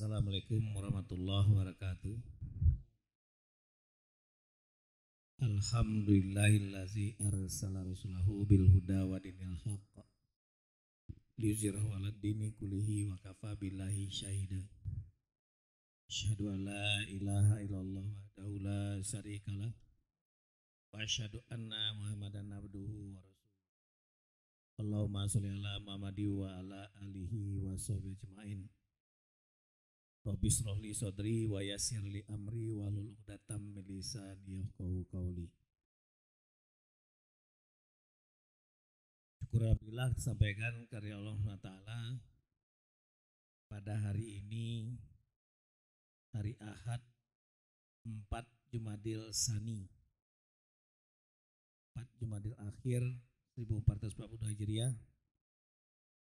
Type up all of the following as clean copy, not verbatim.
Assalamualaikum warahmatullahi wabarakatuh. Alhamdulillahillazi arsala rasulahu bil huda wa dinil haqq liyuzhirahu 'alad dini kullihi wa kafa billahi syahida. Asyhadu an la ilaha illallah wahdahu la syarikalah wa asyhadu anna Muhammadan abduhu wa rasuluh. Allahumma sholli ala Muhammadi wa ala alihi wa sahbihi ajmain. Rabbi shrah li sadri wa yassir li amri wahlul 'uqdatam min lisani yafqahu qawli. Syukur alhamdulillah disampaikan karya Allah SWT pada hari ini, hari Ahad 4 Jumadil Tsani 4 Jumadil Akhir 1442 Hijriah.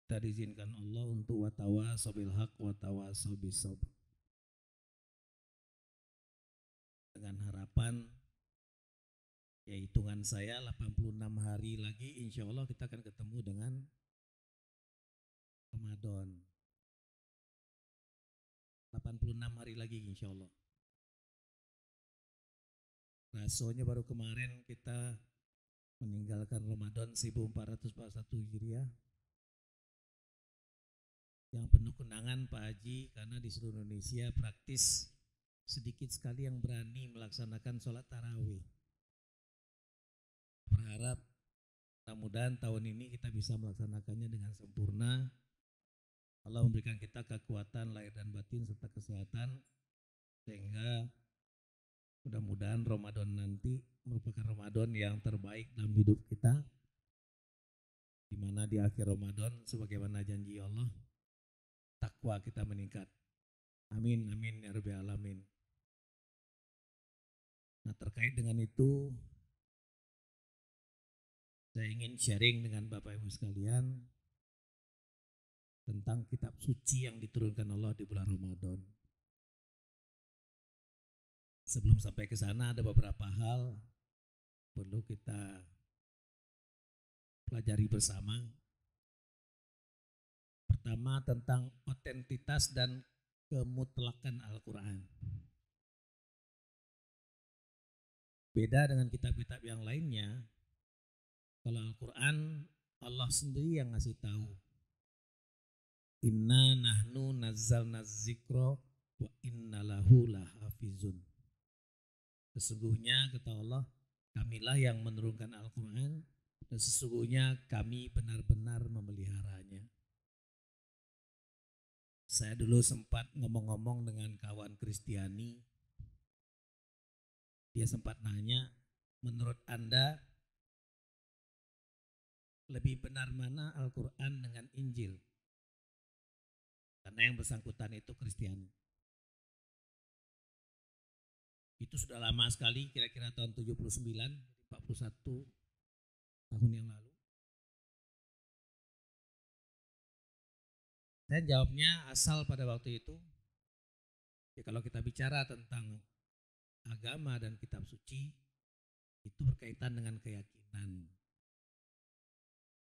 Kita diizinkan Allah untuk watawasau bil haq watawasau bis sabr, dengan harapan ya hitungan saya 86 hari lagi insya Allah kita akan ketemu dengan Ramadan. 86 hari lagi insya Allah. Rasanya baru kemarin kita meninggalkan Ramadan 1441 Hijriah yang penuh kenangan Pak Haji, karena di seluruh Indonesia praktis sedikit sekali yang berani melaksanakan sholat tarawih. Berharap mudah-mudahan tahun ini kita bisa melaksanakannya dengan sempurna. Allah memberikan kita kekuatan lahir dan batin serta kesehatan, sehingga mudah-mudahan Ramadan nanti merupakan Ramadan yang terbaik dalam hidup kita, di mana di akhir Ramadan sebagaimana janji Allah, takwa kita meningkat. Amin amin ya rabbal alamin. Nah, terkait dengan itu saya ingin sharing dengan Bapak Ibu sekalian tentang kitab suci yang diturunkan Allah di bulan Ramadan. Sebelum sampai ke sana ada beberapa hal perlu kita pelajari bersama. Pertama, tentang otentitas dan kemutlakan Al-Quran. Beda dengan kitab-kitab yang lainnya, kalau Al-Quran Allah sendiri yang ngasih tahu. Inna nahnu nazzalna dzikra wa inna lahu lahafizun. Sesungguhnya kata Allah, kamilah yang menurunkan Al-Quran dan sesungguhnya kami benar-benar memeliharanya. Saya dulu sempat ngomong-ngomong dengan kawan Kristiani. Dia sempat nanya, menurut Anda lebih benar mana Al-Quran dengan Injil? Karena yang bersangkutan itu Kristiani. Itu sudah lama sekali, kira-kira tahun 79, 41 tahun yang lalu. Saya jawabnya asal pada waktu itu, ya kalau kita bicara tentang agama dan kitab suci, itu berkaitan dengan keyakinan.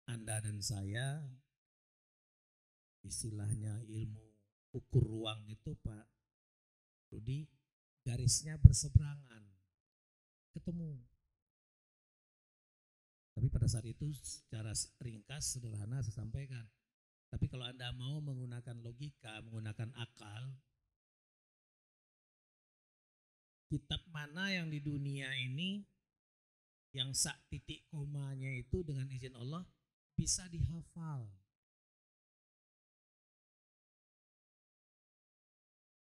Anda dan saya, istilahnya ilmu ukur ruang itu Pak Rudi, garisnya berseberangan, ketemu. Tapi pada saat itu secara ringkas, sederhana saya sampaikan. Tapi kalau Anda mau menggunakan logika, menggunakan akal, kitab mana yang di dunia ini yang sak titik komanya itu dengan izin Allah bisa dihafal?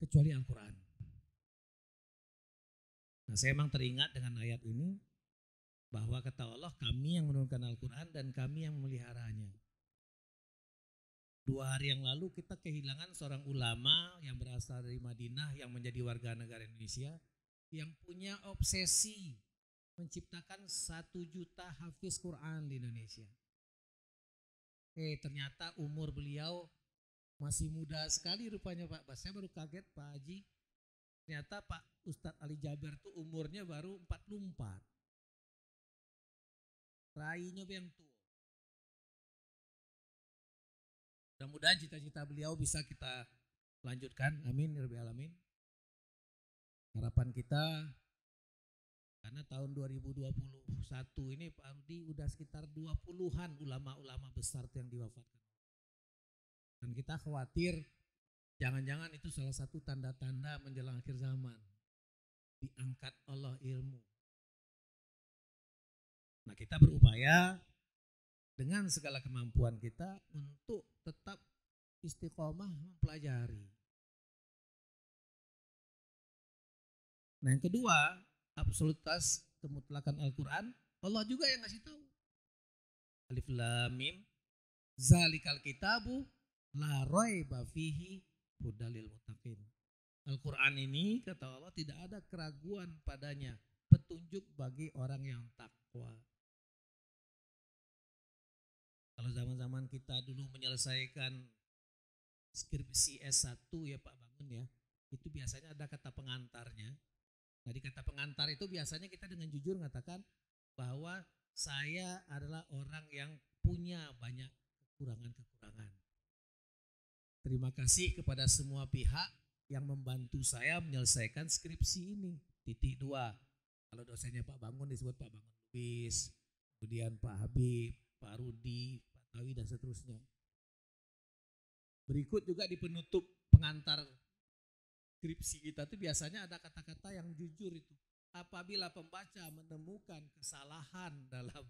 Kecuali Al-Quran. Nah, saya memang teringat dengan ayat ini, bahwa kata Allah, kami yang menurunkan Al-Quran dan kami yang memeliharanya. 2 hari yang lalu kita kehilangan seorang ulama yang berasal dari Madinah yang menjadi warga negara Indonesia, yang punya obsesi menciptakan 1 juta hafiz Quran di Indonesia. Ternyata umur beliau masih muda sekali rupanya Pak. Saya baru kaget Pak Haji. Ternyata Pak Ustadz Ali Jaber itu umurnya baru 44. Rainya yang tua. Mudah-mudahan cita-cita beliau bisa kita Lanjutkan, amin ya rabbal alamin. Harapan kita karena tahun 2021 ini Pak Rudi udah sekitar 20-an ulama-ulama besar yang diwafatkan. Dan kita khawatir jangan-jangan itu salah satu tanda-tanda menjelang akhir zaman. Diangkat Allah ilmu. Nah, kita berupaya dengan segala kemampuan kita untuk tetap istiqomah mempelajari. Nah, yang kedua, absolutas kemutlakan Al-Quran, Allah juga yang ngasih tahu. Alif Lam Mim, zalikal kitabu la raiba fihi hudalil muttaqin. Al-Quran ini kata Allah tidak ada keraguan padanya, petunjuk bagi orang yang takwa. Kalau zaman-zaman kita dulu menyelesaikan skripsi S1 ya Pak Bangun ya, itu biasanya ada kata pengantarnya. Nah di kata pengantar itu biasanya kita dengan jujur mengatakan bahwa saya adalah orang yang punya banyak kekurangan-kekurangan. Terima kasih kepada semua pihak yang membantu saya menyelesaikan skripsi ini. Titik 2. Kalau dosennya Pak Bangun disebut Pak Bangun Lubis, kemudian Pak Habib, Pak Rudi, Pak Tawi dan seterusnya. Berikut juga di penutup pengantar skripsi kita itu biasanya ada kata-kata yang jujur itu. Apabila pembaca menemukan kesalahan dalam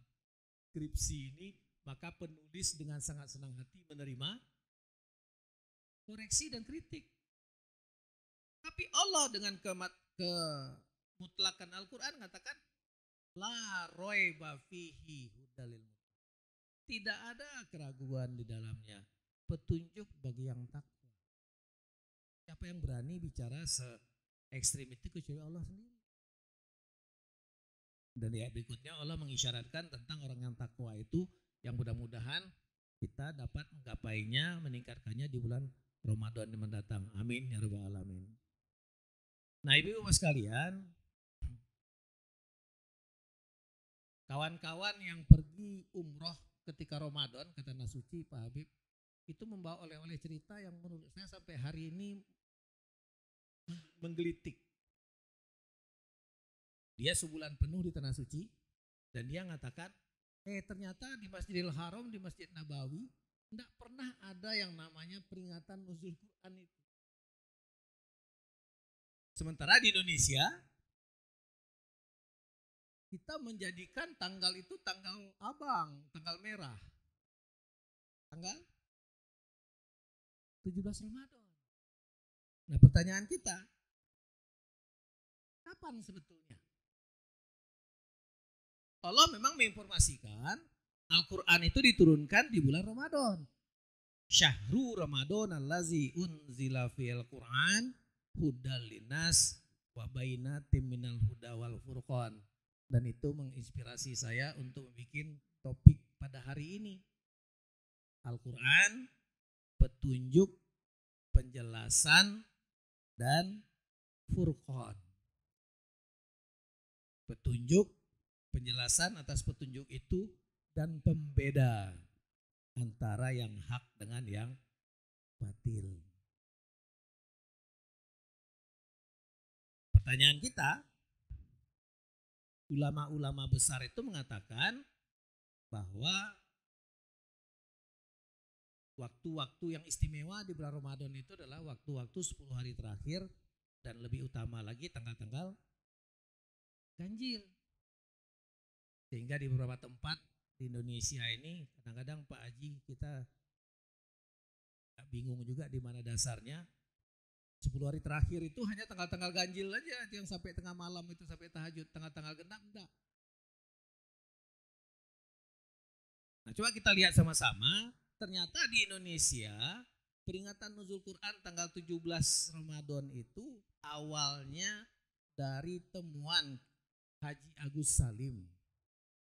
skripsi ini, maka penulis dengan sangat senang hati menerima koreksi dan kritik. Tapi Allah dengan kemutlakan Al-Quran mengatakan la raiba fihi hudalil muttaqin. Tidak ada keraguan di dalamnya, petunjuk bagi yang takwa. Siapa yang berani bicara se-ekstrim itu kecuali Allah sendiri. Dan di ayat berikutnya Allah mengisyaratkan tentang orang yang takwa itu yang mudah-mudahan kita dapat menggapainya, meningkatkannya di bulan Ramadan yang mendatang. Amin ya rabbal alamin. Nah, Ibu-ibu sekalian, kawan-kawan yang pergi umroh ketika Ramadan ke Tanah Suci, Pak Habib, itu membawa oleh-oleh cerita yang menurut saya sampai hari ini menggelitik. Dia sebulan penuh di Tanah Suci dan dia mengatakan, ternyata di Masjidil Haram, di Masjid Nabawi, tidak pernah ada yang namanya peringatan nuzul Quran itu. Sementara di Indonesia, kita menjadikan tanggal itu tanggal abang, tanggal merah. Tanggal 17 Ramadan. Nah pertanyaan kita, kapan sebetulnya? Allah memang menginformasikan Al-Quran itu diturunkan di bulan Ramadan. Syahrul Ramadan allazi unzila fil Quran hudal linnas wa bainatim minal huda wal furqan. Dan itu menginspirasi saya untuk membuat topik pada hari ini. Al-Quran, petunjuk, penjelasan, dan furqan. Petunjuk, penjelasan atas petunjuk itu dan pembeda antara yang hak dengan yang batil. Pertanyaan kita, ulama-ulama besar itu mengatakan bahwa waktu-waktu yang istimewa di bulan Ramadan itu adalah waktu-waktu 10 hari terakhir dan lebih utama lagi tanggal-tanggal ganjil. Sehingga di beberapa tempat di Indonesia ini kadang-kadang Pak Haji kita bingung juga di mana dasarnya. 10 hari terakhir itu hanya tanggal-tanggal ganjil aja yang sampai tengah malam itu sampai tahajud, tanggal-tanggal genap enggak. Nah, coba kita lihat sama-sama, ternyata di Indonesia peringatan nuzul Quran tanggal 17 Ramadan itu awalnya dari temuan Haji Agus Salim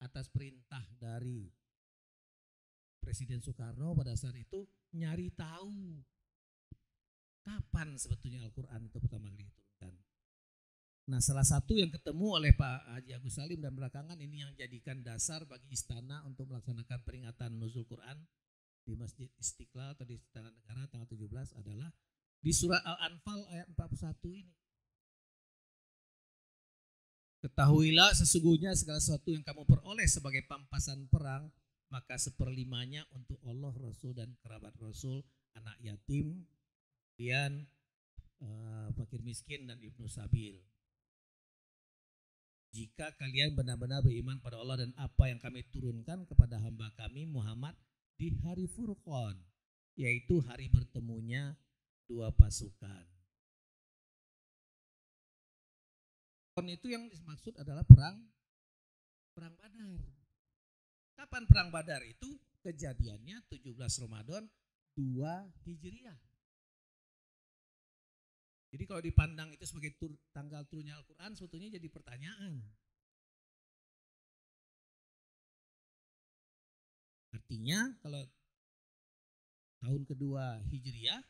atas perintah dari Presiden Soekarno pada saat itu nyari tahu kapan sebetulnya Al-Quran itu pertama kali diturunkan. Nah salah satu yang ketemu oleh Pak Haji Agus Salim dan belakangan ini yang jadikan dasar bagi istana untuk melaksanakan peringatan nuzul Quran di Masjid Istiqlal atau di Istana Negara tanggal 17 adalah Di surah Al-Anfal ayat 41 ini. Ketahuilah sesungguhnya segala sesuatu yang kamu peroleh sebagai pampasan perang, maka seperlimanya untuk Allah, Rasul dan kerabat Rasul, anak yatim, kemudian fakir miskin dan ibnu sabil. Jika kalian benar-benar beriman pada Allah dan apa yang kami turunkan kepada hamba kami Muhammad di hari Furqan, yaitu hari bertemunya dua pasukan. Itu yang dimaksud adalah perang Badar. Kapan perang Badar itu? Kejadiannya 17 Ramadan 2 Hijriah. Jadi kalau dipandang itu sebagai tanggal turunnya Al-Quran, sebetulnya jadi pertanyaan. Artinya kalau tahun kedua Hijriah,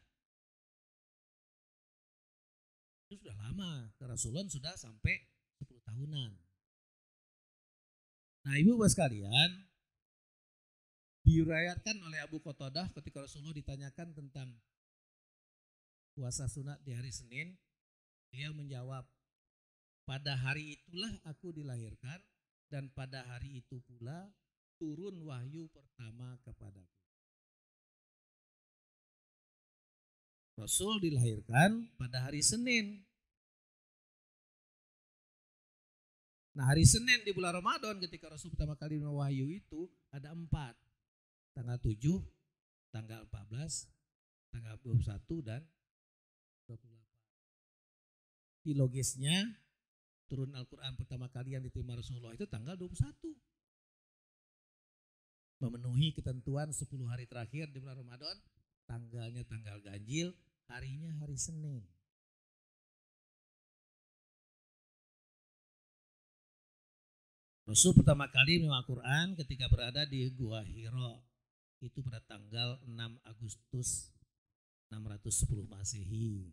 itu sudah lama, kerasulan sudah sampai 10 tahunan. Nah ibu bapak sekalian, diriwayatkan oleh Abu Qatadah ketika Rasulullah ditanyakan tentang puasa sunat di hari Senin, dia menjawab, pada hari itulah aku dilahirkan dan pada hari itu pula turun wahyu pertama kepadaku. Rasul dilahirkan pada hari Senin. Nah hari Senin di bulan Ramadan ketika Rasul pertama kali menerima wahyu itu ada 4. Tanggal 7, tanggal 14, tanggal 21 dan 28. Di logisnya turun Al-Quran pertama kali yang diterima Rasulullah itu tanggal 21. Memenuhi ketentuan 10 hari terakhir di bulan Ramadan, tanggalnya tanggal ganjil, harinya hari Senin. Rasul pertama kali menerima Al-Quran ketika berada di Gua Hira, itu pada tanggal 6 Agustus 610 Masehi.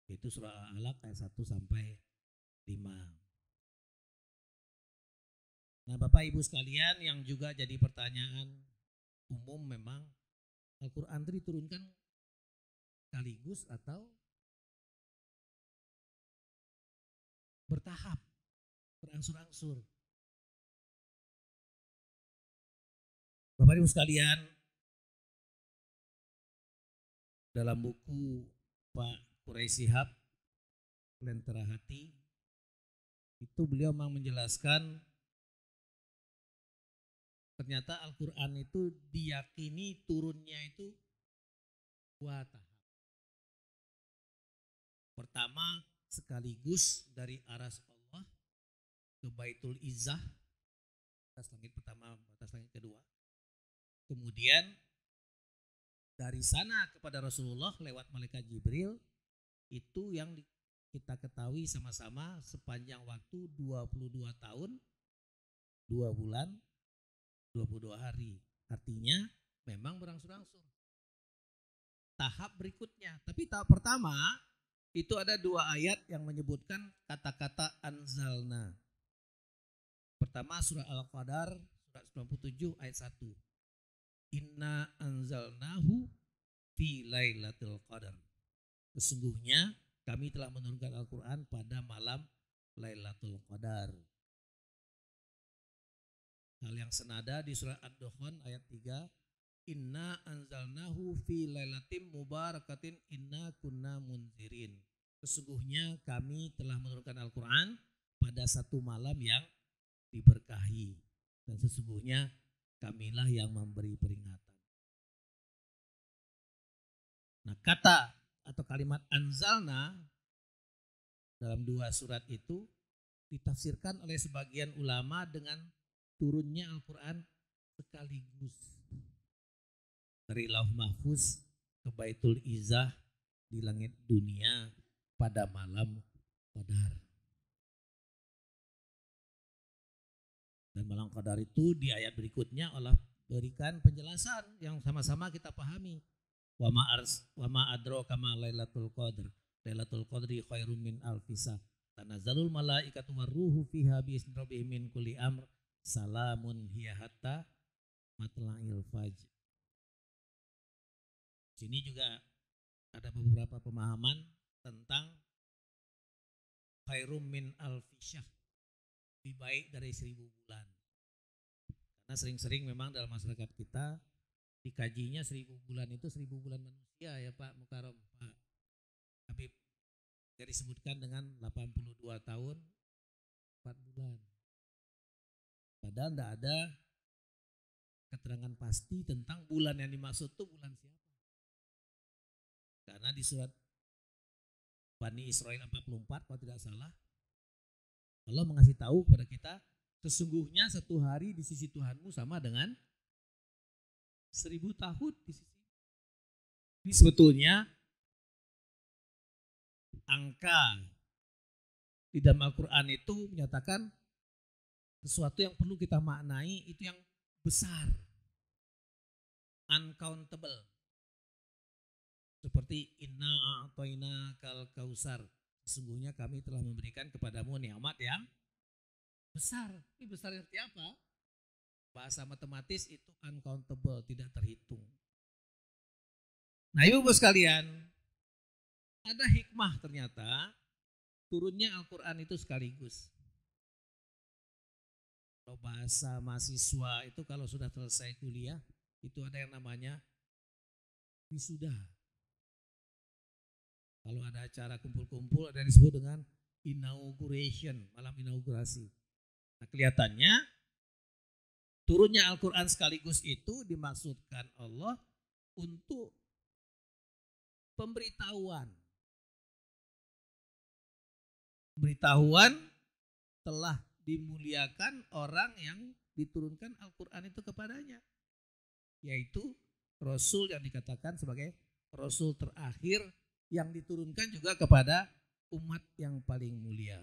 Itu surah Al-Alaq ayat 1 sampai 5. Nah Bapak Ibu sekalian yang juga jadi pertanyaan umum, memang Al-Quran itu diturunkan sekaligus atau bertahap, berangsur-angsur. Bapak Ibu sekalian, dalam buku Pak Quraisy Shihab Lentera Hati itu beliau memang menjelaskan ternyata Al-Quran itu diyakini turunnya itu 2 tahap. Pertama sekaligus dari aras Allah ke Baitul Izzah, batas langit pertama, batas langit kedua. Kemudian dari sana kepada Rasulullah lewat malaikat Jibril, itu yang kita ketahui sama-sama sepanjang waktu 22 tahun, 2 bulan, 22 hari. Artinya memang berangsur-angsur. Tahap berikutnya, tapi tahap pertama itu ada 2 ayat yang menyebutkan kata-kata anzalna. Pertama surah Al-Qadar, surat 97 ayat 1. Inna anzalnahu fi lailatul qadar. Sesungguhnya kami telah menurunkan Al-Quran pada malam Lailatul Qadar. Hal yang senada di surah Ad-Dukhan ayat 3. Inna anzalnahu fi lailatin mubarakatin inna kunna munzirin. Sesungguhnya kami telah menurunkan Al-Quran pada satu malam yang diberkahi. Dan sesungguhnya kamilah yang memberi peringatan. Nah kata atau kalimat anzalna dalam 2 surat itu ditafsirkan oleh sebagian ulama dengan turunnya Al-Quran sekaligus dari Lauh Mahfuz ke Baitul Izzah di langit dunia pada malam Qadar. Dan malam Qadar itu di ayat berikutnya Allah berikan penjelasan yang sama-sama kita pahami. Wa ma adraka ma lailatul qadr. Lailatul qadri khairum min alfisa. Tanazzalul malaikatu warruhu fiha bi izni rabbihim min kulli amr. Salamun hiya hatta matla'il fajr. Sini juga ada beberapa pemahaman tentang khairum min alfisyah, lebih baik dari 1000 bulan. Karena sering-sering memang dalam masyarakat kita dikajinya 1000 bulan itu 1000 bulan manusia ya Pak Mukarram, Pak Habib. Jadi disebutkan dengan 82 tahun 4 bulan. Padahal tidak ada keterangan pasti tentang bulan yang dimaksud itu bulan siapa. Karena di surat Bani Israel 44 kalau tidak salah, Allah mengasih tahu kepada kita, sesungguhnya satu hari di sisi Tuhanmu sama dengan 1000 tahun di sisi. Ini sebetulnya angka di dalam Al-Quran itu menyatakan sesuatu yang perlu kita maknai itu yang besar, uncountable. Seperti inna a'toina kal kausar, sesungguhnya kami telah memberikan kepadamu nikmat yang besar. Ini besar seperti apa? Bahasa matematis itu uncountable, tidak terhitung. Nah ibu sekalian, ada hikmah ternyata turunnya Al-Quran itu sekaligus. Kalau bahasa mahasiswa itu kalau sudah selesai kuliah, itu ada yang namanya wisuda. Kalau ada acara kumpul-kumpul ada yang disebut dengan inauguration, malam inaugurasi. Nah kelihatannya turunnya Al-Quran sekaligus itu dimaksudkan Allah untuk pemberitahuan. Pemberitahuan telah dimuliakan orang yang diturunkan Al-Quran itu kepadanya. Yaitu Rasul yang dikatakan sebagai Rasul terakhir yang diturunkan juga kepada umat yang paling mulia.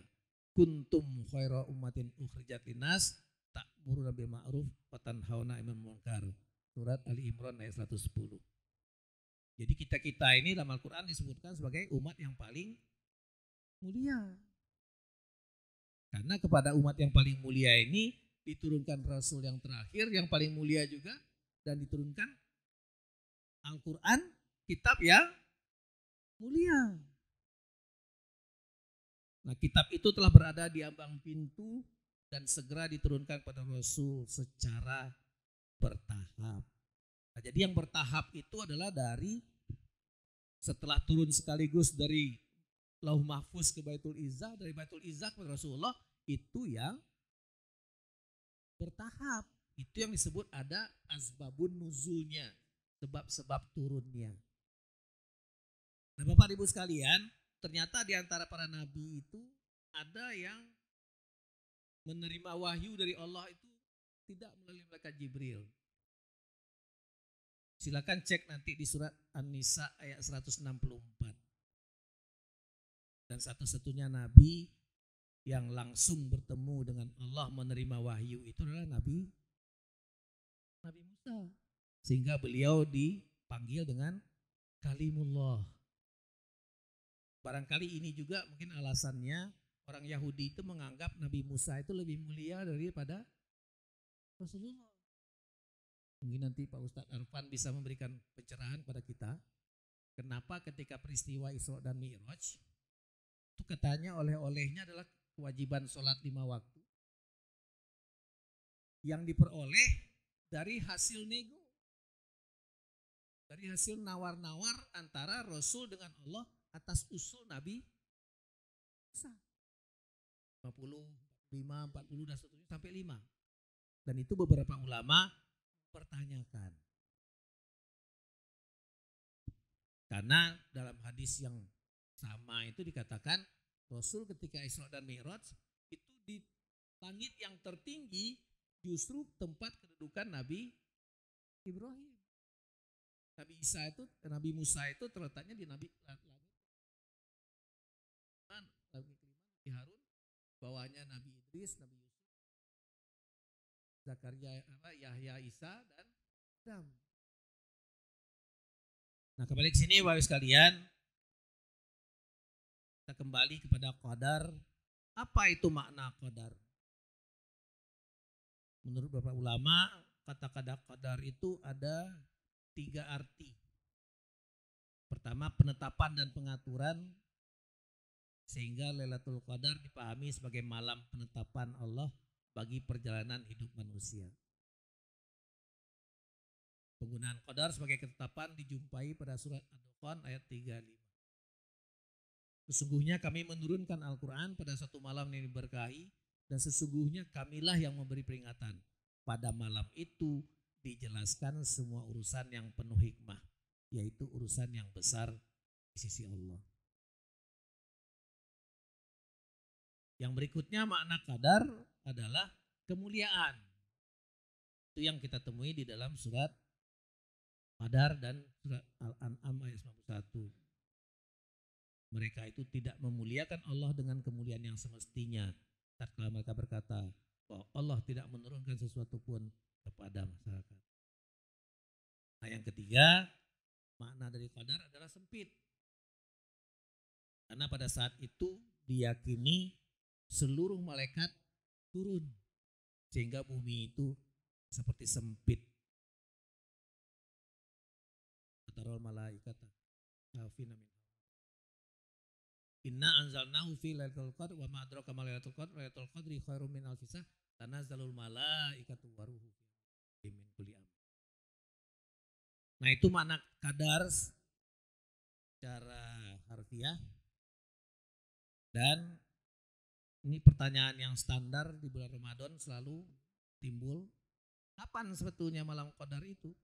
Kuntum khaira ummatin ukhrijat linnas ta'muruna bil ma'ruf wa tanhauna 'anil munkar. Surat Ali Imran ayat 110. Jadi kita ini dalam Al-Quran disebutkan sebagai umat yang paling mulia. Karena kepada umat yang paling mulia ini diturunkan Rasul yang terakhir yang paling mulia juga, dan diturunkan Al-Quran, kitab yang mulia. Nah kitab itu telah berada di ambang pintu dan segera diturunkan pada Rasul secara bertahap. Nah, jadi yang bertahap itu adalah dari setelah turun sekaligus dari Lauh Mahfuz ke Baitul Izzah, dari Baitul Izzah kepada Rasulullah, itu yang bertahap. Itu yang disebut ada asbabun nuzulnya, sebab-sebab turunnya. Nah Bapak Ibu sekalian, ternyata di antara para nabi itu ada yang menerima wahyu dari Allah itu tidak melalui malaikat Jibril. Silakan cek nanti di surat An-Nisa ayat 164. Dan satu-satunya nabi yang langsung bertemu dengan Allah menerima wahyu itu adalah Nabi Musa. Sehingga beliau dipanggil dengan Kalimullah. Barangkali ini juga mungkin alasannya orang Yahudi itu menganggap Nabi Musa itu lebih mulia daripada Rasulullah. Mungkin nanti Pak Ustadz Arfan bisa memberikan pencerahan pada kita. Kenapa ketika peristiwa Isra dan Mi'raj itu katanya oleh-olehnya adalah kewajiban sholat 5 waktu yang diperoleh dari hasil nego, dari hasil nawar-nawar antara Rasul dengan Allah atas usul Nabi Musa. 50, 5, 40 dan seterusnya sampai 5. Dan itu beberapa ulama pertanyakan. Karena dalam hadis yang sama itu dikatakan Rasul ketika Isra dan Mi'raj itu di langit yang tertinggi justru tempat kedudukan Nabi Ibrahim. Nabi Musa itu terletaknya di langit di Harun, bawahnya Nabi Idris, Nabi Yusuf, Zakaria, Yahya, Isa dan Adam. Nah kembali ke sini Bapak sekalian, kita kembali kepada qadar. Apa itu makna qadar? Menurut beberapa ulama, kata-kata qadar itu ada 3 arti. Pertama, penetapan dan pengaturan sehingga Lailatul Qadar dipahami sebagai malam penetapan Allah bagi perjalanan hidup manusia. Penggunaan qadar sebagai ketetapan dijumpai pada surat Ad-Dukhan ayat 35. Sesungguhnya kami menurunkan Al-Quran pada satu malam yang diberkahi dan sesungguhnya kamilah yang memberi peringatan. Pada malam itu dijelaskan semua urusan yang penuh hikmah, yaitu urusan yang besar di sisi Allah. Yang berikutnya makna qadar adalah kemuliaan. Itu yang kita temui di dalam surat Qadar dan surat Al-An'am ayat 91. Mereka itu tidak memuliakan Allah dengan kemuliaan yang semestinya. Tatkala mereka berkata bahwa Allah tidak menurunkan sesuatu pun kepada masyarakat. Nah, yang ketiga, makna dari qadar adalah sempit. Karena pada saat itu diyakini seluruh malaikat turun sehingga bumi itu seperti sempit. Tarol malaikat kafina min. Inna anzalnahu fi lailatul qadr wa ma adraka ma lailatul qadr. Lailatul qadri khairum min alfi syahr. Tanazzalul malaikatu waruhu fi min kulli amr. Nah, itu makna qadar secara harfiah. Dan ini pertanyaan yang standar di bulan Ramadan selalu timbul. Kapan sebetulnya malam qadar itu?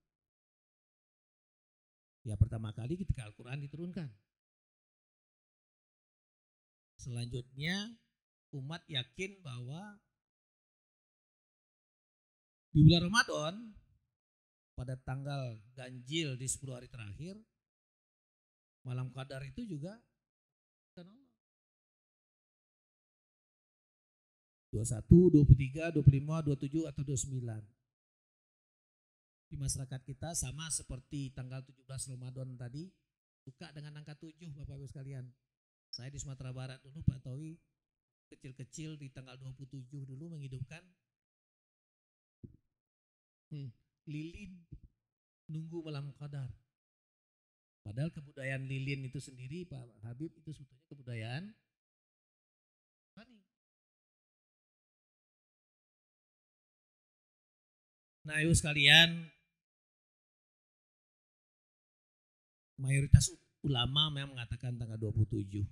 Ya, pertama kali ketika Al-Quran diturunkan. Selanjutnya umat yakin bahwa di bulan Ramadan pada tanggal ganjil di 10 hari terakhir malam qadar itu juga kan Allah. 21, 23, 25, 27 atau 29. Di masyarakat kita sama seperti tanggal 17 Ramadan tadi, suka dengan angka 7 Bapak Ibu sekalian. Saya di Sumatera Barat dulu Pak Towi kecil-kecil di tanggal 27 dulu menghidupkan lilin nunggu malam qadar. Padahal kebudayaan lilin itu sendiri Pak Habib itu sebetulnya kebudayaan Bani. Nah, Ibu sekalian, mayoritas ulama memang mengatakan tanggal 27.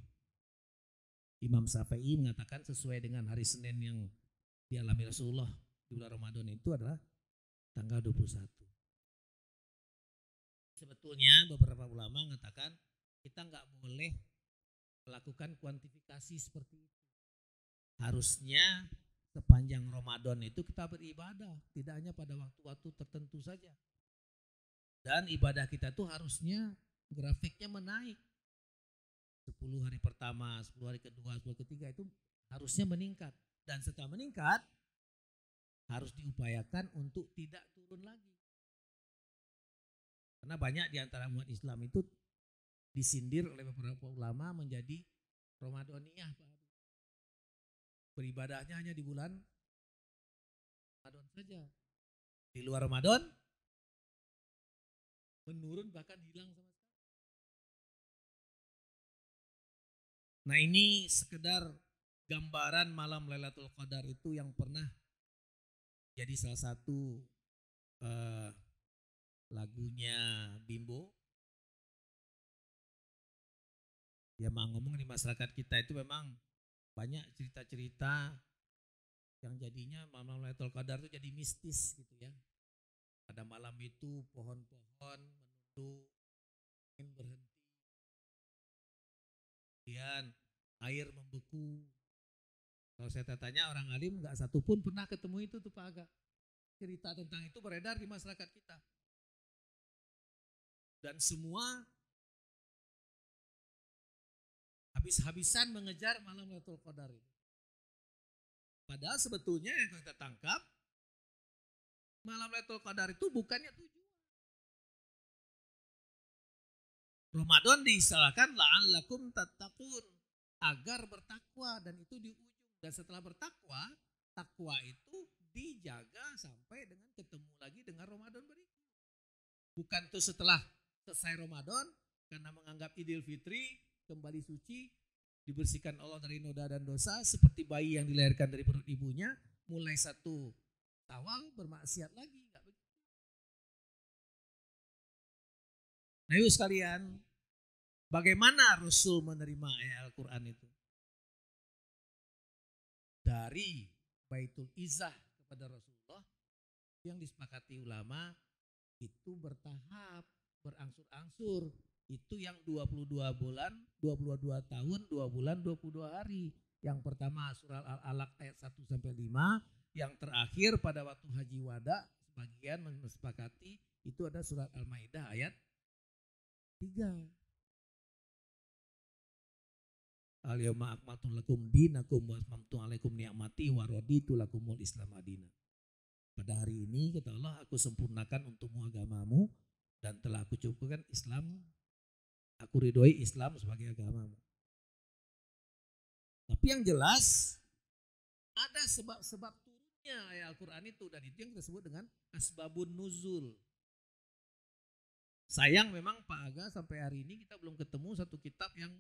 Imam Syafi'i mengatakan sesuai dengan hari Senin yang dialami Rasulullah di bulan Ramadan itu adalah tanggal 21. Sebetulnya beberapa ulama mengatakan kita nggak boleh melakukan kuantifikasi seperti itu. Harusnya sepanjang Ramadan itu kita beribadah, tidak hanya pada waktu-waktu tertentu saja. Dan ibadah kita tuh harusnya grafiknya menaik. 10 hari pertama, 10 hari kedua, 10 hari ketiga itu harusnya meningkat. Dan setelah meningkat harus diupayakan untuk tidak turun lagi. Karena banyak di antara umat Islam itu disindir oleh beberapa ulama menjadi Ramadaniyah, Pak. Beribadahnya hanya di bulan Ramadan saja. Di luar Ramadan menurun bahkan hilang sama sekali. Nah, ini sekedar gambaran malam Lailatul Qadar itu yang pernah jadi salah satu lagunya Bimbo. Ya, ngomong di masyarakat kita itu memang banyak cerita-cerita yang jadinya malam Lailatul Qadar itu jadi mistis gitu ya. Pada malam itu pohon-pohon menunduk, angin berhenti, kemudian air membeku. Kalau saya tanya orang alim nggak satupun pernah ketemu itu tuh Pak Aga. Cerita tentang itu beredar di masyarakat kita. Dan semua habis-habisan mengejar malam Lailatul Qadar itu. Padahal sebetulnya yang kita tangkap malam Lailatul Qadar itu bukannya tujuan. Ramadan diistilahkan la'allakum tattaqun, agar bertakwa, dan itu di ujung. Dan setelah bertakwa, takwa itu dijaga sampai dengan ketemu lagi dengan Ramadan berikut. Bukan tuh setelah selesai Ramadan karena menganggap Idul Fitri kembali suci, dibersihkan Allah dari noda dan dosa seperti bayi yang dilahirkan dari perut ibunya, mulai 1 Syawal bermaksiat lagi. Enggak begitu. Nah, yuk sekalian, bagaimana Rasul menerima ayat Al-Quran itu? Dari Baitul Izzah kepada Rasulullah yang disepakati ulama itu bertahap, berangsur-angsur. Itu yang 22 bulan, 22 tahun, 2 bulan, 22 hari. Yang pertama surah Al-Alaq ayat 1 sampai 5, yang terakhir pada waktu Haji Wada sebagian mensepakati itu ada surat Al-Maidah ayat 3. Al-yawma akmaltu lakum dinakum wa atmamtu alaikum ni'mati wa raditu lakumul Islam madina. Pada hari ini kata Allah, aku sempurnakan untukmu agamamu dan telah aku cukupkan Islam, aku ridhoi Islam sebagai agamamu. Tapi yang jelas ada sebab-sebab turunnya ayat Al-Quran itu, dan itu yang kita sebut dengan asbabun nuzul. Sayang memang Pak Aga sampai hari ini kita belum ketemu satu kitab yang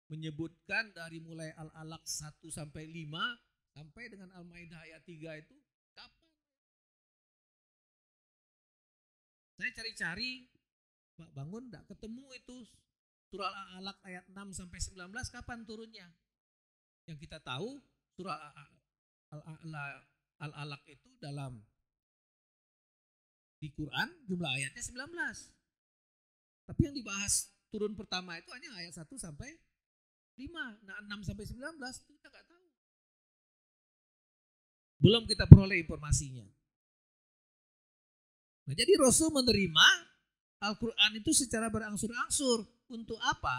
menyebutkan dari mulai Al-Alaq 1 sampai 5 sampai dengan Al-Maidah ayat 3 itu kapan. Saya cari-cari, Pak Bangun enggak ketemu itu surah Al-Alaq ayat 6 sampai 19 kapan turunnya. Yang kita tahu surah Al-Alaq itu dalam di Quran jumlah ayatnya 19. Tapi yang dibahas turun pertama itu hanya ayat 1 sampai 5. Nah 6 sampai 19 itu kita nggak tahu. Belum kita peroleh informasinya. Nah jadi Rasul menerima Al-Quran itu secara berangsur-angsur. Untuk apa?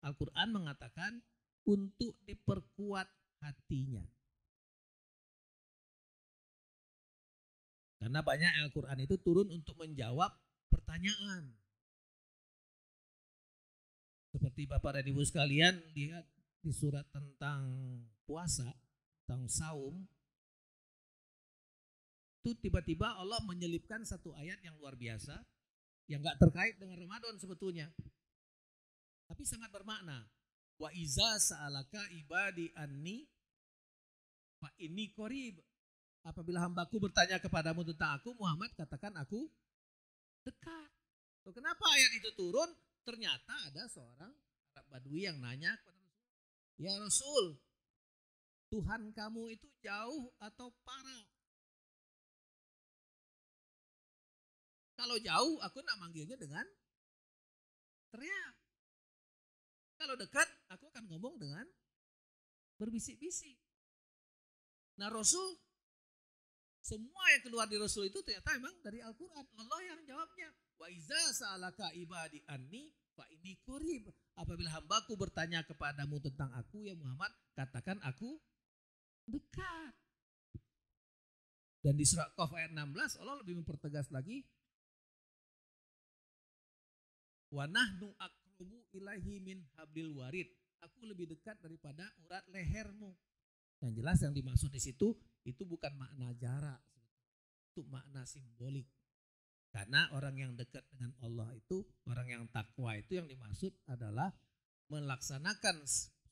Al-Quran mengatakan untuk diperkuat hatinya. Karena banyak Al-Quran itu turun untuk menjawab pertanyaan. Seperti Bapak dan Ibu sekalian lihat di surat tentang puasa, tentang saum, itu tiba-tiba Allah menyelipkan satu ayat yang luar biasa, yang gak terkait dengan Ramadan sebetulnya. Tapi sangat bermakna. Wa iza sa'alaka ibadi anni fa inni qarib. Apabila hambaku bertanya kepadamu tentang aku, Muhammad katakan aku dekat. So, kenapa ayat itu turun? Ternyata ada seorang Arab Badui yang nanya kepada Rasul, ya Rasul, Tuhan kamu itu jauh atau parah? Kalau jauh, aku nak manggilnya dengan teriak. Kalau dekat, aku akan ngomong dengan berbisik-bisik. Nah Rasul, semua yang keluar di Rasul itu ternyata memang dari Al-Quran. Allah yang jawabnya. Wa iza sa'alaka ibadi anni fa inni qarib. Apabila hambaku bertanya kepadamu tentang aku ya Muhammad, katakan aku dekat. Dan di surah Qaf ayat 16 Allah lebih mempertegas lagi. Wa nahnu aqrabu ilaihi min hablil warid. Aku lebih dekat daripada urat lehermu. Yang jelas yang dimaksud di situ itu bukan makna jarak, itu makna simbolik. Karena orang yang dekat dengan Allah itu, orang yang takwa itu yang dimaksud adalah melaksanakan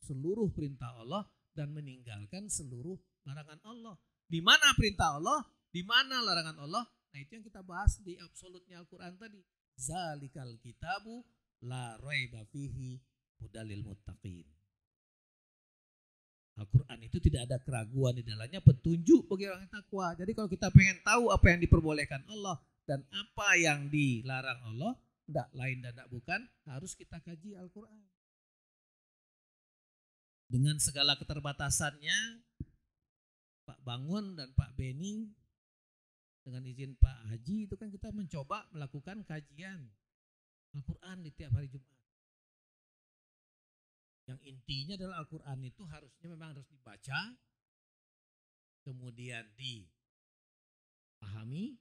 seluruh perintah Allah dan meninggalkan seluruh larangan Allah. Di mana perintah Allah, di mana larangan Allah? Nah itu yang kita bahas di absolutnya Al-Quran tadi. Zalikal kitabu la raiba fihi hudalil muttaqin. Al-Quran itu tidak ada keraguan di dalamnya, petunjuk bagi orang yang takwa. Jadi kalau kita pengen tahu apa yang diperbolehkan Allah dan apa yang dilarang Allah, tidak lain dan tidak bukan, harus kita kaji Al-Quran. Dengan segala keterbatasannya, Pak Bangun dan Pak Beni, dengan izin Pak Haji, itu kan kita mencoba melakukan kajian Al-Quran di tiap hari Jumat. Yang intinya adalah Al-Quran itu harusnya memang harus dibaca, kemudian dipahami,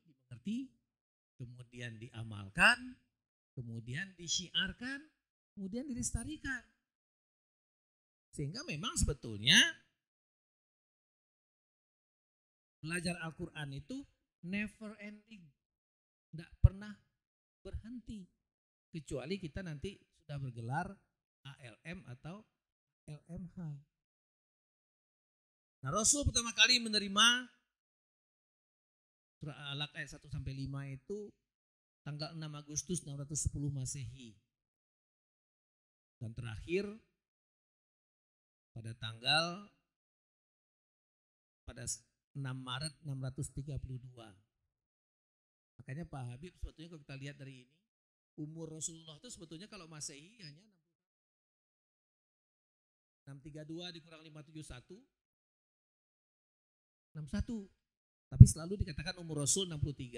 dimengerti, kemudian diamalkan, kemudian disyiarkan, kemudian dilestarikan. Sehingga memang sebetulnya belajar Al-Quran itu never ending, tidak pernah berhenti. kecuali kita nanti sudah bergelar ALM atau LMH. Nah, Rasul pertama kali menerima surah Al-Alaq ayat 1 sampai 5 itu tanggal 6 Agustus 610 Masehi. Dan terakhir pada 6 Maret 632. Makanya Pak Habib sebetulnya kalau kita lihat dari ini, umur Rasulullah itu sebetulnya kalau Masehi hanya 632 dikurang 571, 61. Tapi selalu dikatakan umur Rasul 63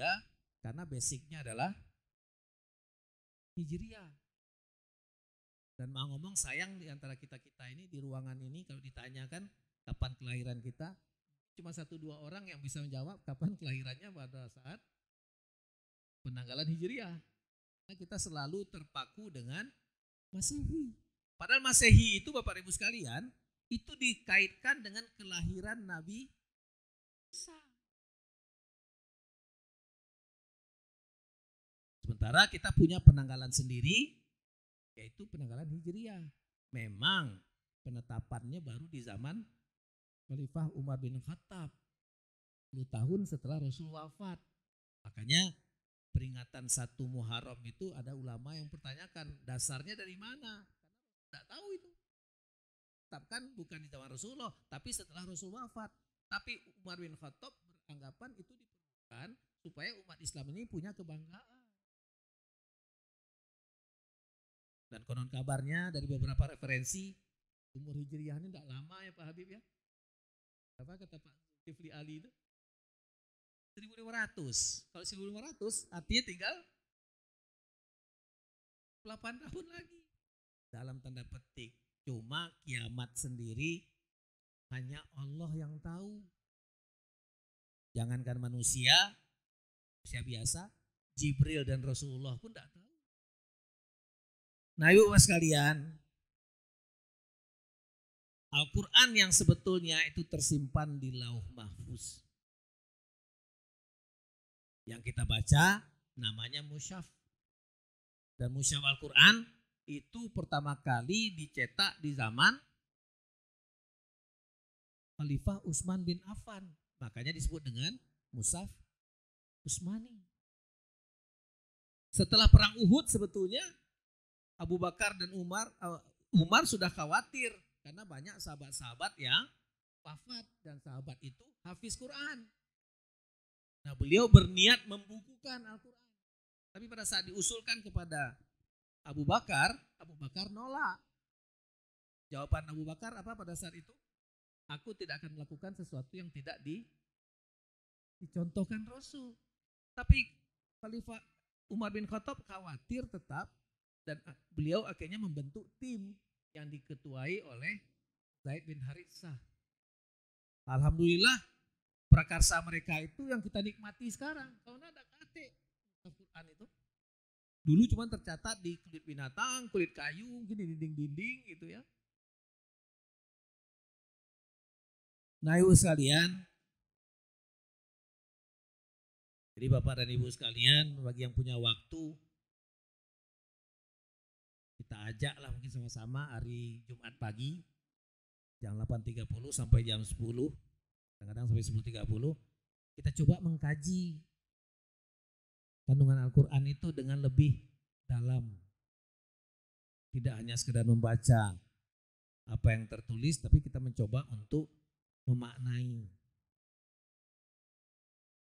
karena basicnya adalah Hijriah. Dan mau ngomong sayang di antara kita-kita ini di ruangan ini kalau ditanyakan kapan kelahiran kita, cuma 1-2 orang yang bisa menjawab kapan kelahirannya pada saat penanggalan Hijriah. Nah, kita selalu terpaku dengan Masehi. Padahal Masehi itu Bapak Ibu sekalian, itu dikaitkan dengan kelahiran Nabi Isa. Sementara kita punya penanggalan sendiri, yaitu penanggalan Hijriah. Memang penetapannya baru di zaman Khalifah Umar bin Khattab, 10 tahun setelah Rasul wafat. Makanya peringatan 1 Muharram itu ada ulama yang pertanyakan dasarnya dari mana? Karena tidak tahu itu. Tetapkan bukan di zaman Rasulullah, tapi setelah Rasul wafat. Tapi Umar bin Khattab beranggapan itu diperlukan supaya umat Islam ini punya kebanggaan. Dan konon kabarnya dari beberapa referensi, umur Hijriah ini tidak lama ya Pak Habib ya. Apa kata Pak Zulkifli Ali itu? 1500. Kalau 1500 artinya tinggal 8 tahun lagi. Dalam tanda petik. Cuma kiamat sendiri hanya Allah yang tahu. Jangankan manusia biasa, Jibril dan Rasulullah pun tidak tahu. Nah yuk mas sekalian, Al-Quran yang sebetulnya itu tersimpan di Lauh Mahfuz. Yang kita baca namanya Mushaf. Dan Mushaf Al-Quran itu pertama kali dicetak di zaman Khalifah Utsman bin Affan. Makanya disebut dengan Mushaf Utsmani. Setelah perang Uhud sebetulnya Abu Bakar dan Umar sudah khawatir karena banyak sahabat-sahabat yang wafat dan sahabat itu hafiz Quran. Nah, beliau berniat membukukan Al-Quran. Tapi pada saat diusulkan kepada Abu Bakar nolak. Jawaban Abu Bakar apa pada saat itu? Aku tidak akan melakukan sesuatu yang tidak dicontohkan Rasul. Tapi Khalifah Umar bin Khattab khawatir tetap. Dan beliau akhirnya membentuk tim yang diketuai oleh Zaid bin Haritsah. Alhamdulillah prakarsa mereka itu yang kita nikmati sekarang. Kalau ada kate Al-Quran itu. Dulu cuma tercatat di kulit binatang, kulit kayu, gini dinding-dinding gitu ya. Nah ibu sekalian. Jadi Bapak dan Ibu sekalian, bagi yang punya waktu, kita ajak lah mungkin sama-sama hari Jumat pagi jam 8.30 sampai jam 10, kadang-kadang sampai 10.30 kita coba mengkaji kandungan Al-Quran itu dengan lebih dalam. Tidak hanya sekedar membaca apa yang tertulis, tapi kita mencoba untuk memaknai.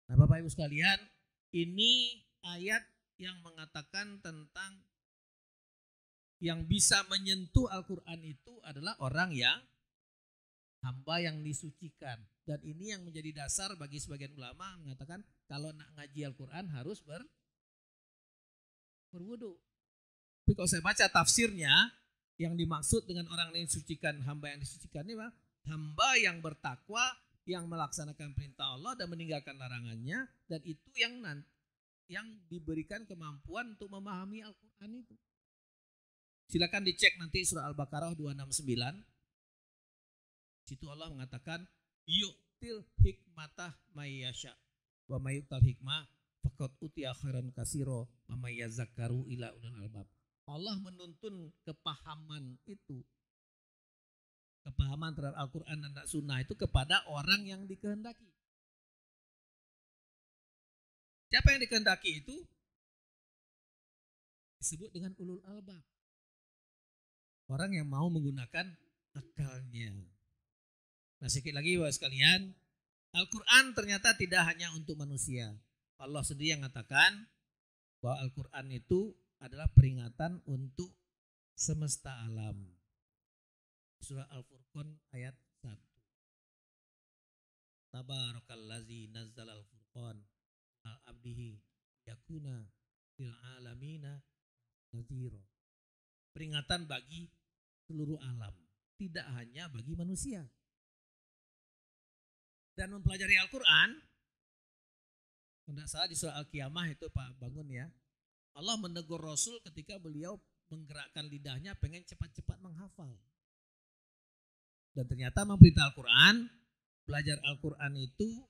Nah Bapak Ibu sekalian, ini ayat yang mengatakan tentang yang bisa menyentuh Al-Quran itu adalah orang yang hamba yang disucikan. Dan ini yang menjadi dasar bagi sebagian ulama mengatakan kalau nak ngaji Al-Quran harus berwudu. Tapi kalau saya baca tafsirnya, yang dimaksud dengan orang yang disucikan, hamba yang disucikan ini hamba yang bertakwa, yang melaksanakan perintah Allah dan meninggalkan larangannya, dan itu yang diberikan kemampuan untuk memahami Al-Quran itu. Silakan dicek nanti surah Al-Baqarah 269. Situ Allah mengatakan yu'til hikmatah mayyasha wa mayyutal hikmah faqad utiya khairan katsira wa may yazakkaru ila ulul albab. Allah menuntun kepahaman itu. Kepahaman terhadap Al-Quran dan Sunnah itu kepada orang yang dikehendaki. Siapa yang dikehendaki itu? Disebut dengan ulul albab. Orang yang mau menggunakan akalnya. Nah sedikit lagi Bapak sekalian, Al-Quran ternyata tidak hanya untuk manusia. Allah sendiri yang mengatakan bahwa Al-Quran itu adalah peringatan untuk semesta alam. Surah Al-Furqan ayat 1. Tabarakallazi nazzala al-furqan al-abdihi yakuna fil alamina nazira. Peringatan bagi seluruh alam, tidak hanya bagi manusia. Dan mempelajari Al-Quran, tidak salah di surah Al-Qiyamah itu Pak Bangun ya, Allah menegur Rasul ketika beliau menggerakkan lidahnya pengen cepat-cepat menghafal. Dan ternyata memberita Al-Quran, belajar Al-Quran itu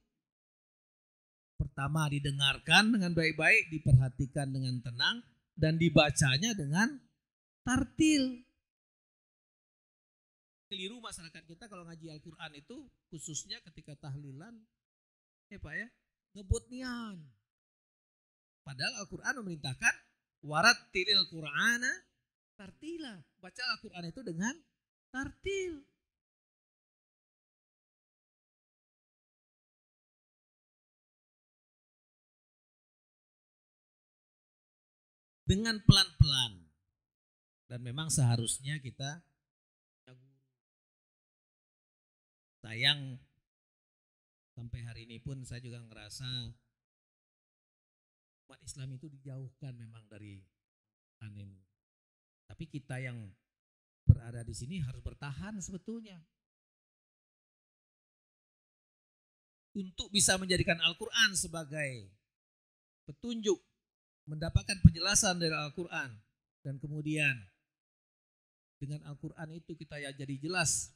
pertama didengarkan dengan baik-baik, diperhatikan dengan tenang, dan dibacanya dengan tartil. Keliru masyarakat kita kalau ngaji Al-Quran itu, khususnya ketika tahlilan, Pak ya, ngebut nian. Padahal Al-Quran memerintahkan warattilil Qur'ana tartila. Baca Al-Quran itu dengan tartil. Dengan pelan-pelan. Dan memang seharusnya kita sayang sampai hari ini pun saya juga ngerasa umat Islam itu dijauhkan memang dari Quran. Tapi kita yang berada di sini harus bertahan sebetulnya. Untuk bisa menjadikan Al-Quran sebagai petunjuk, mendapatkan penjelasan dari Al-Quran. Dan kemudian dengan Al-Quran itu kita ya jadi jelas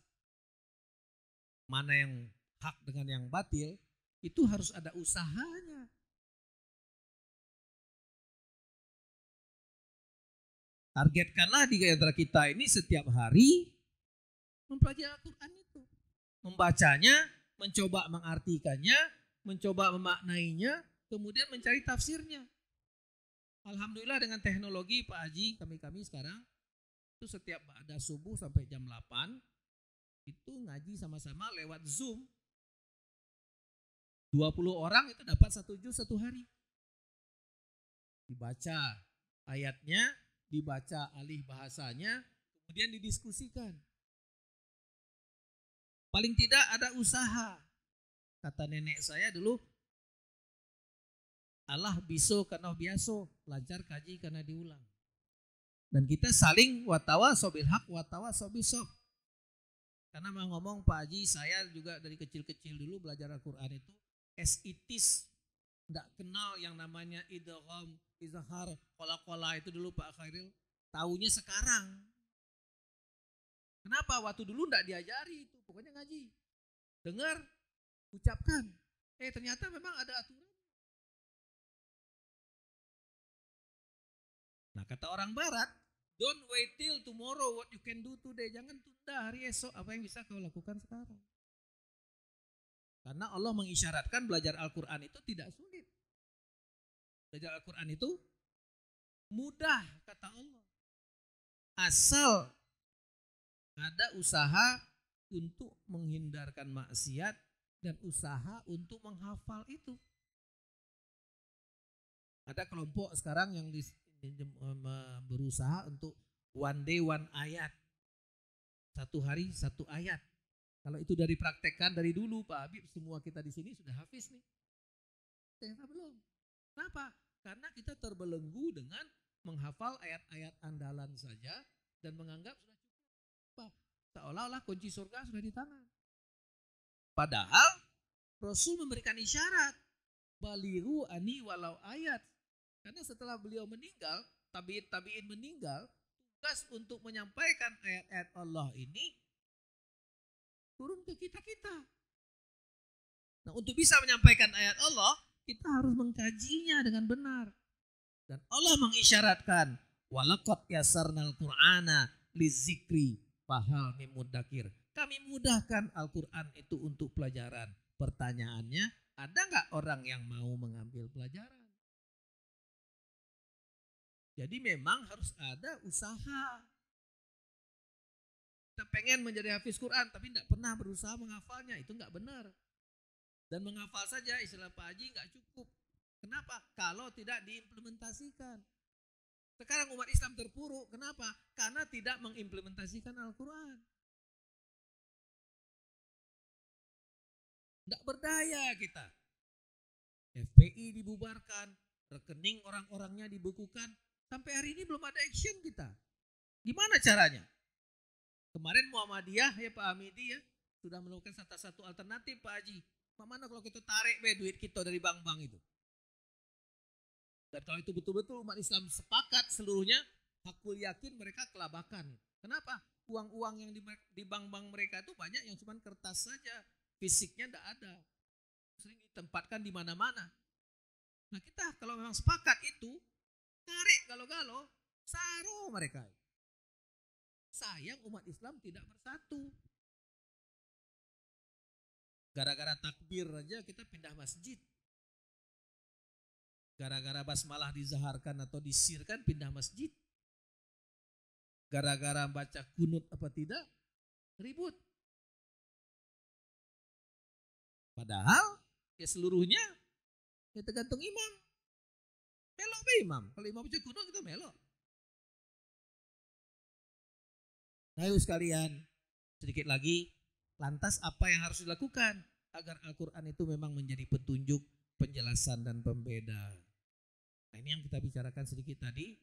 mana yang hak dengan yang batil, itu harus ada usahanya. Targetkanlah di antara kita ini setiap hari mempelajari Al-Quran itu. Membacanya, mencoba mengartikannya, mencoba memaknainya, kemudian mencari tafsirnya. Alhamdulillah dengan teknologi Pak Haji, kami sekarang, itu setiap ada subuh sampai jam 8, itu ngaji sama-sama lewat Zoom. 20 orang itu dapat 1 juz 1 hari. Dibaca ayatnya, dibaca alih bahasanya, kemudian didiskusikan. Paling tidak ada usaha. Kata nenek saya dulu, Allah biso karena biaso, lancar kaji karena diulang. Dan kita saling watawaso bil haq, watawaso bisob. Karena mau ngomong Pak Haji, saya juga dari kecil-kecil dulu belajar Al-Quran itu as it is. Tidak kenal yang namanya idgham, izhar, qala-qala itu dulu Pak Khairil. Taunya sekarang. Kenapa? Waktu dulu tidak diajari itu. Pokoknya ngaji. Dengar, ucapkan. Ternyata memang ada aturan. Nah kata orang barat, don't wait till tomorrow what you can do today. Jangan tunda hari esok apa yang bisa kau lakukan sekarang. Karena Allah mengisyaratkan belajar Al-Quran itu tidak sulit. Belajar Al-Quran itu mudah kata Allah. Asal ada usaha untuk menghindarkan maksiat dan usaha untuk menghafal itu. Ada kelompok sekarang yang berusaha untuk one day one ayat. 1 hari 1 ayat. Kalau itu dari praktekkan dari dulu Pak Habib, semua kita di sini sudah hafiz nih. Ternyata belum. Kenapa? Karena kita terbelenggu dengan menghafal ayat-ayat andalan saja dan menganggap sudah cukup. Seolah-olah kunci surga sudah di tangan. Padahal Rasul memberikan isyarat. Baliru ani walau ayat. Karena setelah beliau meninggal, tabi'in meninggal, tugas untuk menyampaikan ayat-ayat Allah ini turun ke kita-kita. Nah untuk bisa menyampaikan ayat Allah, kita harus mengkajinya dengan benar. Dan Allah mengisyaratkan, Walaqad yasarnal Qur'ana lizikri fahal mim mudzakir. Kami mudahkan Al-Qur'an itu untuk pelajaran. Pertanyaannya, ada nggak orang yang mau mengambil pelajaran? Jadi memang harus ada usaha. Kita pengen menjadi hafiz Quran tapi tidak pernah berusaha menghafalnya, itu nggak benar. Dan menghafal saja istilah Pak Haji nggak cukup. Kenapa? Kalau tidak diimplementasikan. Sekarang umat Islam terpuruk. Kenapa? Karena tidak mengimplementasikan Al-Quran. Tidak berdaya kita. FPI dibubarkan, rekening orang-orangnya dibekukan. Sampai hari ini belum ada action kita. Gimana caranya? Kemarin Muhammadiyah ya Pak Hamidi ya sudah melakukan satu alternatif Pak Haji. Mana kalau kita tarik duit kita dari bank-bank itu? Dan kalau itu betul-betul umat Islam sepakat seluruhnya, hakul yakin mereka kelabakan. Kenapa? Uang-uang yang di bank-bank mereka itu banyak yang cuma kertas saja, fisiknya tidak ada. Sering ditempatkan di mana-mana. Nah kita kalau memang sepakat itu, tarik galo-galo, saru mereka. Sayang umat Islam tidak bersatu. Gara-gara takbir aja kita pindah masjid. Gara-gara basmalah dizaharkan atau disirkan pindah masjid. Gara-gara baca kunut apa tidak, ribut. Padahal ya seluruhnya ya tergantung imam. Melok be imam. Kalau imam baca kunut kita melok. Nah ayo sekalian, sedikit lagi. Lantas apa yang harus dilakukan agar Al-Quran itu memang menjadi petunjuk, penjelasan dan pembeda. Nah ini yang kita bicarakan sedikit tadi.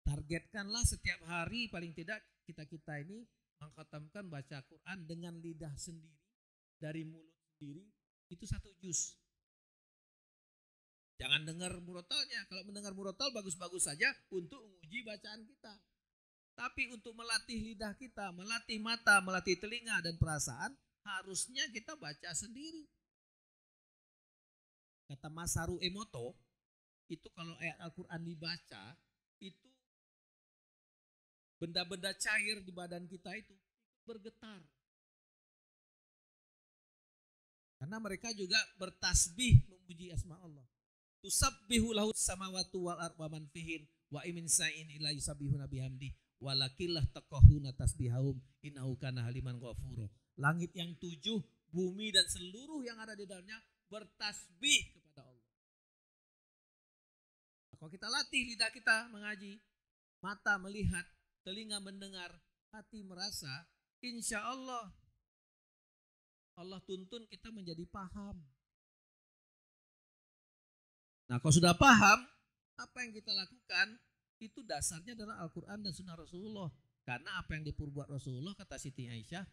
Targetkanlah setiap hari paling tidak kita ini mengkhatamkan baca Quran dengan lidah sendiri, dari mulut sendiri, itu 1 juz. Jangan dengar murotalnya. Kalau mendengar murotal bagus-bagus saja untuk menguji bacaan kita. Tapi untuk melatih lidah kita, melatih mata, melatih telinga dan perasaan, harusnya kita baca sendiri. Kata Masaru Emoto, itu kalau ayat Al-Quran dibaca, itu benda-benda cair di badan kita itu bergetar. Karena mereka juga bertasbih memuji asma Allah. Tusabbihu lahu samawati wal ardu wa man fihin wa min sa'in illa yusabbihuna bihamdi walakillah taqahuna tasbihahum innahu kana haliman ghafura. Langit yang 7, bumi dan seluruh yang ada di dalamnya bertasbih kepada Allah. Kalau kita latih lidah kita mengaji, mata melihat, telinga mendengar, hati merasa, insya Allah Allah tuntun kita menjadi paham. Nah kalau sudah paham, apa yang kita lakukan, itu dasarnya adalah Al-Quran dan Sunnah Rasulullah. Karena apa yang diperbuat Rasulullah, kata Siti Aisyah,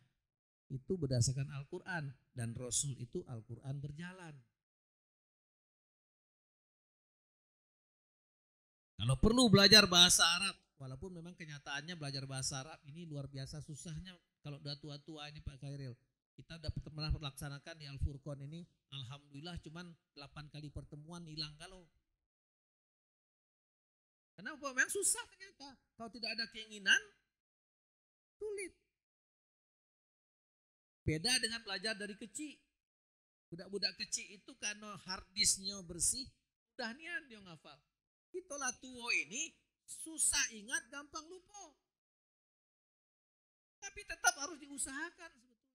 itu berdasarkan Al-Quran. Dan Rasul itu Al-Quran berjalan. Kalau perlu belajar bahasa Arab, walaupun memang kenyataannya belajar bahasa Arab ini luar biasa susahnya. Kalau udah tua-tua ini Pak Khairil, kita udah pernah melaksanakan di Al-Furqan ini, alhamdulillah cuman 8 kali pertemuan hilang kalau. Kenapa? Memang susah ternyata. Kalau tidak ada keinginan, sulit. Beda dengan belajar dari kecil. Budak-budak kecil itu karena harddisknya bersih, udah nian dia ngafal. Itulah tua ini susah ingat, gampang lupa. Tapi tetap harus diusahakan sebetulnya.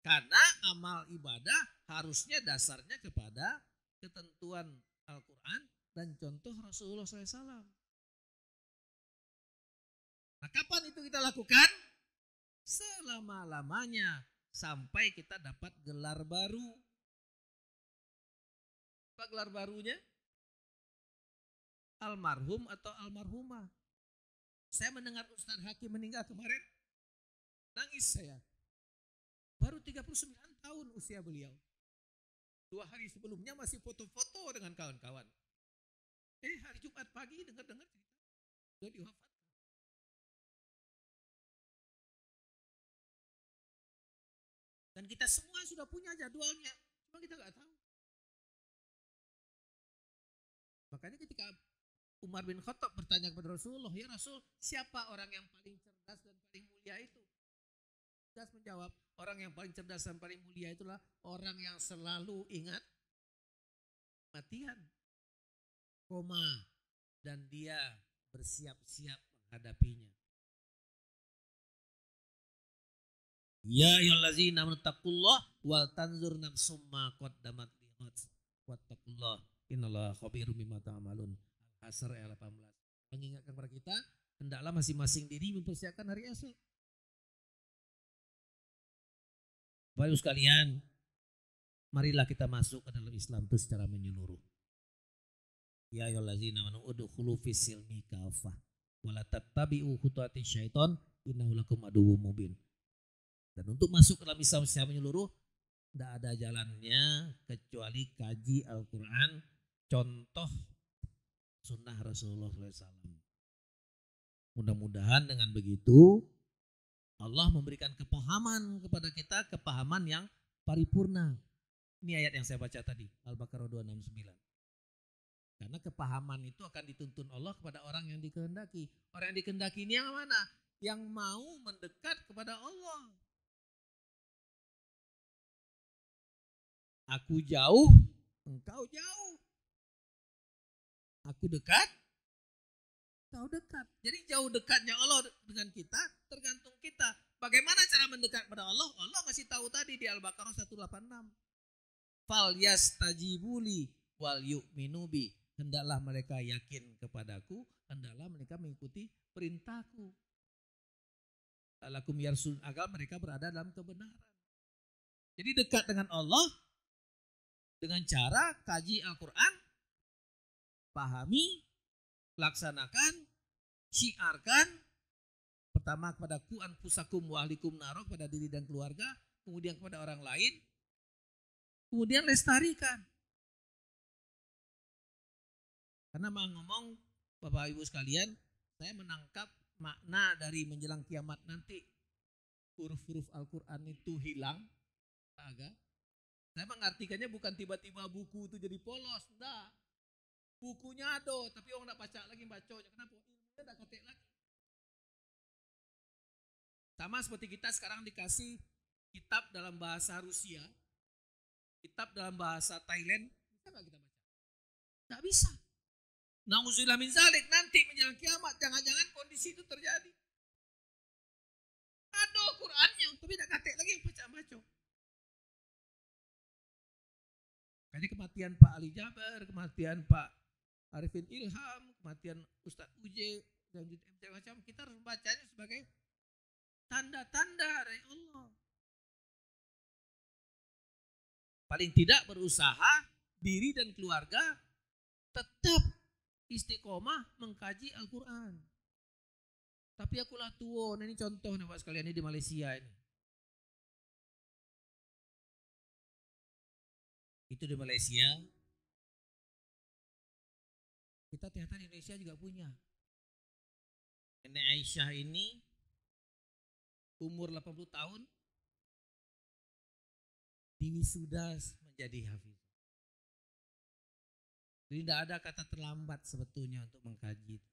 Karena amal ibadah harusnya dasarnya kepada ketentuan Al-Quran dan contoh Rasulullah SAW. Nah kapan itu kita lakukan? Selama-lamanya sampai kita dapat gelar baru. Apa gelar barunya? Almarhum atau almarhumah. Saya mendengar Ustadz Hakim meninggal kemarin, nangis saya. Baru 39 tahun usia beliau. 2 hari sebelumnya masih foto-foto dengan kawan-kawan. Hari Jumat pagi dengar-dengar cerita sudah diwafatkan. Dan kita semua sudah punya jadwalnya, cuma kita nggak tahu. Makanya ketika Umar bin Khattab bertanya kepada Rasulullah, ya Rasul, siapa orang yang paling cerdas dan paling mulia itu? Cerdas menjawab, orang yang paling cerdas dan paling mulia itulah orang yang selalu ingat kematian, koma, dan dia bersiap-siap menghadapinya. Ya ayyuhallazina amanu taqullah wal tanzur nafsum ma qaddamat lighad wattaqullah innallaha khabirum bima ta'malun. Al-Hasr ayat 18. Mengingatkan kepada kita, hendaklah masing-masing diri mempersiapkan hari esok. Bapak Ibu sekalian, marilah kita masuk ke dalam Islam itu secara menyeluruh. Ya ayyuhallazina amanu udkhulu fis silmi kafah wa la tattabi'u khutuwati syaiton innahu lakum aduwwum mubin. Dan untuk masuk ke dalam Islam secara menyeluruh, tidak ada jalannya kecuali kaji Al-Quran, contoh sunnah Rasulullah SAW. Mudah-mudahan dengan begitu, Allah memberikan kepahaman kepada kita, kepahaman yang paripurna. Ini ayat yang saya baca tadi, Al-Baqarah 269. Karena kepahaman itu akan dituntun Allah kepada orang yang dikehendaki. Orang yang dikehendaki ini yang mana? Yang mau mendekat kepada Allah. Aku jauh, engkau jauh. Aku dekat, engkau dekat. Jadi jauh dekatnya Allah dengan kita tergantung kita. Bagaimana cara mendekat kepada Allah? Allah ngasih tahu tadi di Al-Baqarah 186. Fal yastajibuli wal yu'minu bi. Hendaklah mereka yakin kepadaku, hendaklah mereka mengikuti perintahku. Lakum yarsun, agar mereka berada dalam kebenaran. Jadi dekat dengan Allah dengan cara kaji Al-Quran, pahami, laksanakan, syiarkan. Pertama kepada ku anfusakum wa ahlikum naro, kepada diri dan keluarga, kemudian kepada orang lain, kemudian lestarikan. Karena mau ngomong Bapak Ibu sekalian, saya menangkap makna dari menjelang kiamat nanti. Huruf-huruf Al-Quran itu hilang, agak. Saya mengartikannya bukan tiba-tiba buku itu jadi polos, enggak. Bukunya ada, tapi orang enggak baca lagi bacanya. Kenapa? Ilmunya enggak ketik lagi. Sama seperti kita sekarang dikasih kitab dalam bahasa Rusia, kitab dalam bahasa Thailand, bisa enggak kita baca? Enggak bisa. Nauzubillah min zalik, nanti menjelang kiamat jangan-jangan kondisi itu terjadi. Ada Qur'annya, tapi enggak ketik lagi yang baca-baca. Kayaknya kematian Pak Ali Jaber, kematian Pak Arifin Ilham, kematian Ustadz Uje, dan macam-macam, kita harus membacanya sebagai tanda-tanda dari Allah. Paling tidak berusaha diri dan keluarga tetap istiqomah mengkaji Al-Quran. Tapi akulah tua, ini contoh nih Pak sekalian, ini di Malaysia ini. Itu di Malaysia. Kita ternyata di Indonesia juga punya. Nenek Aisyah ini umur 80 tahun diwisuda menjadi hafiz. Jadi tidak ada kata terlambat sebetulnya untuk mengkaji.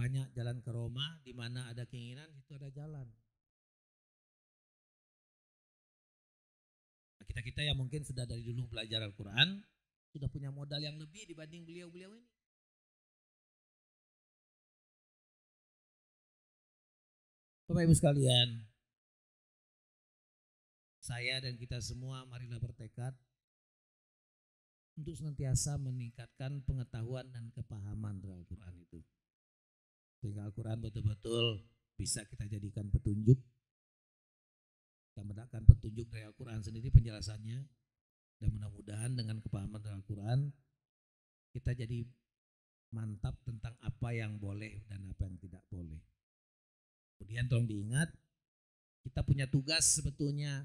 Banyak jalan ke Roma, di mana ada keinginan, itu ada jalan. Kita-kita yang mungkin sudah dari dulu belajar Al-Quran, sudah punya modal yang lebih dibanding beliau-beliau ini. Bapak Ibu sekalian, saya dan kita semua marilah bertekad untuk senantiasa meningkatkan pengetahuan dan kepahaman dari Al-Quran itu. Sehingga Al-Quran betul-betul bisa kita jadikan petunjuk. Kita mendapatkan petunjuk dari Al-Quran sendiri penjelasannya, dan mudah-mudahan dengan kepahaman dari Al-Quran kita jadi mantap tentang apa yang boleh dan apa yang tidak boleh. Kemudian tolong diingat, kita punya tugas sebetulnya.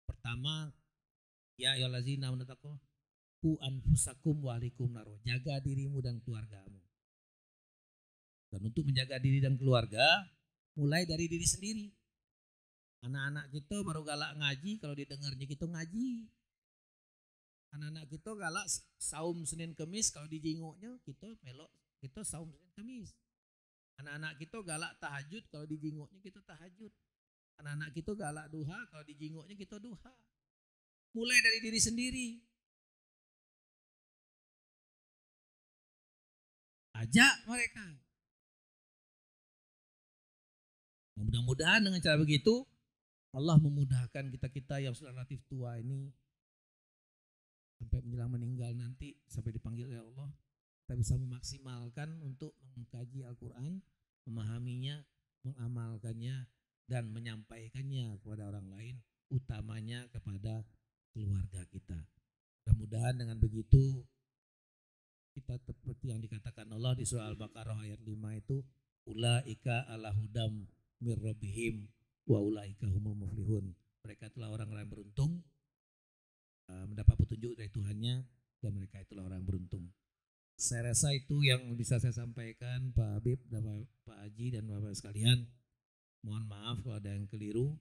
Pertama, ya ayyuhallazina amanu taqullaha anfusakum wa ahlikum nar, jaga dirimu dan keluargamu. Dan untuk menjaga diri dan keluarga, mulai dari diri sendiri. Anak-anak kita baru galak ngaji, kalau didengarnya kita ngaji. Anak-anak kita galak saum Senin Kemis, kalau dijinguknya kita melok, kita saum Senin Kemis. Anak-anak kita galak tahajud, kalau dijinguknya kita tahajud. Anak-anak kita galak duha, kalau dijinguknya kita duha. Mulai dari diri sendiri. Ajak mereka. Mudah-mudahan dengan cara begitu Allah memudahkan kita-kita yang sudah relatif tua ini sampai menjelang meninggal nanti, sampai dipanggil oleh Allah, kita bisa memaksimalkan untuk mengkaji Al-Quran, memahaminya, mengamalkannya, dan menyampaikannya kepada orang lain, utamanya kepada keluarga kita. Mudah-mudahan dengan begitu kita seperti yang dikatakan Allah di surah Al-Baqarah ayat 5 itu, ulaika ala hudam mir rabbihim wa ulaika humul muflihun. Mereka itulah orang-orang yang beruntung, mendapat petunjuk dari Tuhannya, dan mereka itulah orang yang beruntung. Saya rasa itu yang bisa saya sampaikan, Pak Habib dan Pak Haji dan Bapak sekalian. Mohon maaf kalau ada yang keliru.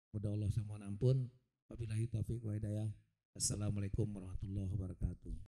Kepada Allah saya mohon ampun. Wabillahi taufiq wa hidayah. Assalamualaikum warahmatullahi wabarakatuh.